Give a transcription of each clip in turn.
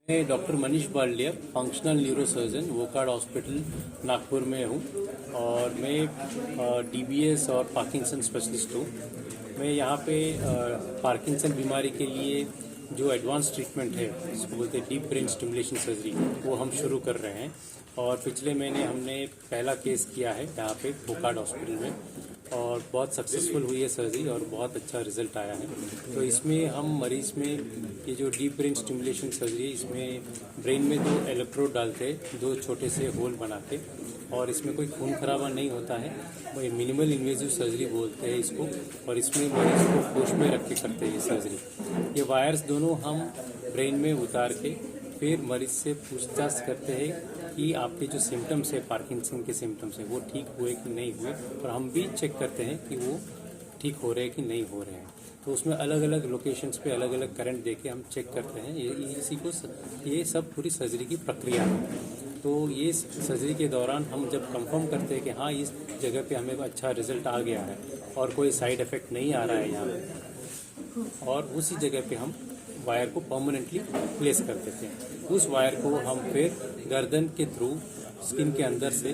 मैं doctor Manish Baldia, functional neurosurgeon, Wockhardt hospital Nagpur में हूँ और मैं डीबीएस और पार्किंसन स्पेशलिस्ट हूँ। मैं यहाँ पे पार्किंसन बीमारी के लिए जो एडवांस ट्रीटमेंट है, जिसको बोलते हैं डीप ब्रेन स्टिमुलेशन सर्जरी, वो हम शुरू कर रहे हैं। और पिछले महीने हमने पहला केस किया है यहाँ पे वोकार्ड हॉस्पिटल में और बहुत सक्सेसफुल हुई है सर्जरी और बहुत अच्छा रिजल्ट आया है। तो इसमें हम मरीज में ये जो डीप ब्रेन स्टिमुलेशन सर्जरी, इसमें ब्रेन में 2 इलेक्ट्रोड डालते हैं, 2 छोटे से होल बना के, और इसमें कोई खून खराबा नहीं होता है। वो मिनिमल इन्वेजिव सर्जरी बोलते हैं इसको, और इसमें मरीज को होश में रख के करते हैं ये सर्जरी। ये वायर्स दोनों हम ब्रेन में उतार के फिर मरीज से पूछताछ करते हैं कि आपके जो सिम्टम्स है, पार्किंसन के सिम्टम्स है, वो ठीक हुए कि नहीं हुए, और हम भी चेक करते हैं कि वो ठीक हो रहे हैं कि नहीं हो रहे हैं। तो उसमें अलग अलग लोकेशंस पे अलग अलग करंट देके हम चेक करते हैं। ये सब पूरी सर्जरी की प्रक्रिया है। तो ये सर्जरी के दौरान हम जब कंफर्म करते हैं कि हाँ, इस जगह पे हमें अच्छा रिजल्ट आ गया है और कोई साइड इफेक्ट नहीं आ रहा है यहाँ पे, और उसी जगह पे हम वायर को परमानेंटली प्लेस कर देते हैं। उस वायर को हम फिर गर्दन के थ्रू स्किन के अंदर से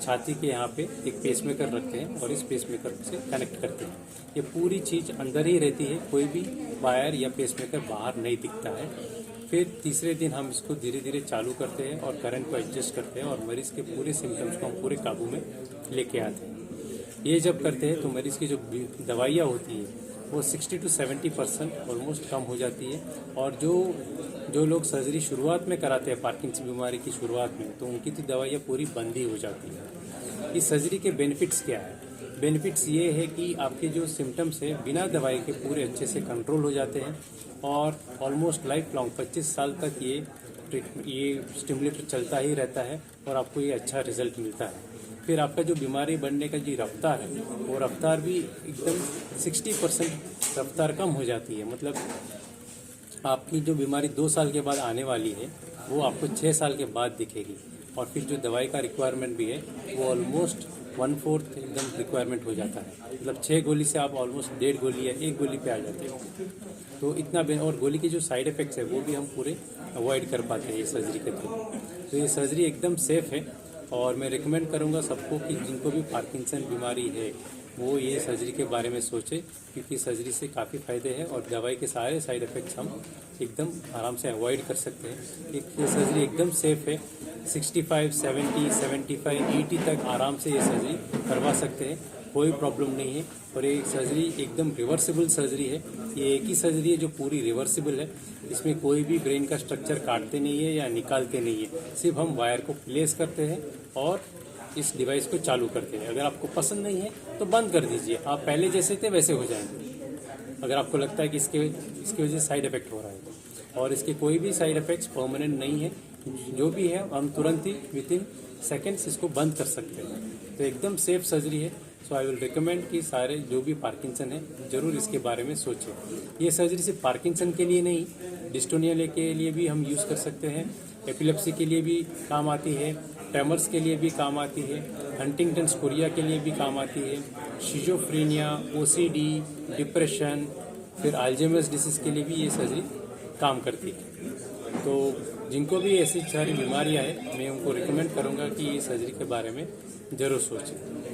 छाती के यहाँ पे एक पेसमेकर रखते हैं और इस पेसमेकर से कनेक्ट करते हैं। ये पूरी चीज़ अंदर ही रहती है, कोई भी वायर या पेसमेकर बाहर नहीं दिखता है। फिर तीसरे दिन हम इसको धीरे धीरे चालू करते हैं और करंट को एडजस्ट करते हैं और मरीज के पूरे सिम्टम्स को हम पूरे काबू में लेके आते हैं। ये जब करते हैं तो मरीज की जो दवाइयाँ होती है वो 60 to 70% ऑलमोस्ट कम हो जाती है। और जो लोग सर्जरी शुरुआत में कराते हैं पार्किंसन बीमारी की शुरुआत में, तो उनकी तो दवाइयाँ पूरी बंद ही हो जाती है। इस सर्जरी के बेनिफिट्स क्या है? बेनिफिट्स ये है कि आपके जो सिम्टम्स है बिना दवाई के पूरे अच्छे से कंट्रोल हो जाते हैं और ऑलमोस्ट लाइफ लॉन्ग 25 साल तक ये स्टिमुलेटर चलता ही रहता है और आपको ये अच्छा रिजल्ट मिलता है। फिर आपका जो बीमारी बढ़ने का जो रफ्तार है, वो रफ्तार भी एकदम 60% रफ्तार कम हो जाती है। मतलब आपकी जो बीमारी 2 साल के बाद आने वाली है, वो आपको 6 साल के बाद दिखेगी। और फिर जो दवाई का रिक्वायरमेंट भी है, वो ऑलमोस्ट 1/4 एकदम रिक्वायरमेंट हो जाता है। मतलब 6 गोली से आप ऑलमोस्ट 1.5 गोली या 1 गोली पे आ जाते हो। तो इतना और गोली के जो साइड इफेक्ट्स है वो भी हम पूरे अवॉइड कर पाते हैं ये सर्जरी के थ्रू। तो ये सर्जरी एकदम सेफ है और मैं रिकमेंड करूंगा सबको कि जिनको भी पार्किंसन बीमारी है वो ये सर्जरी के बारे में सोचे, क्योंकि सर्जरी से काफ़ी फायदे हैं और दवाई के सारे साइड इफेक्ट्स हम एकदम आराम से अवॉइड कर सकते हैं। ये सर्जरी एकदम सेफ है। 65, 70, 75, 80 तक आराम से ये सर्जरी करवा सकते हैं, कोई प्रॉब्लम नहीं है। और ये सर्जरी एकदम रिवर्सिबल सर्जरी है। ये एक ही सर्जरी है जो पूरी रिवर्सिबल है। इसमें कोई भी ब्रेन का स्ट्रक्चर काटते नहीं है या निकालते नहीं है, सिर्फ हम वायर को प्लेस करते हैं और इस डिवाइस को चालू करते हैं। अगर आपको पसंद नहीं है तो बंद कर दीजिए, आप पहले जैसे थे वैसे हो जाएंगे। अगर आपको लगता है कि इसके वजह से साइड इफेक्ट हो रहा है, और इसके कोई भी साइड इफेक्ट्स परमानेंट नहीं है, जो भी है हम तुरंत ही विदिन सेकेंड्स इसको बंद कर सकते हैं। तो एकदम सेफ सर्जरी है। सो आई विल रिकमेंड कि सारे जो भी पार्किंसन है जरूर इसके बारे में सोचें। ये सर्जरी सिर्फ पार्किंसन के लिए नहीं, डिस्टोनिया के लिए भी हम यूज़ कर सकते हैं, एपिलेप्सी के लिए भी काम आती है, ट्रेमर्स के लिए भी काम आती है, हंटिंगटन्स कोरिया के लिए भी काम आती है, शिजोफ्रेनिया, ओसीडी, डिप्रेशन, फिर अल्जाइमर्स डिसीज के लिए भी ये सर्जरी काम करती है। तो जिनको भी ऐसी सारी बीमारियां हैं, मैं उनको रिकमेंड करूंगा कि ये सर्जरी के बारे में ज़रूर सोचें।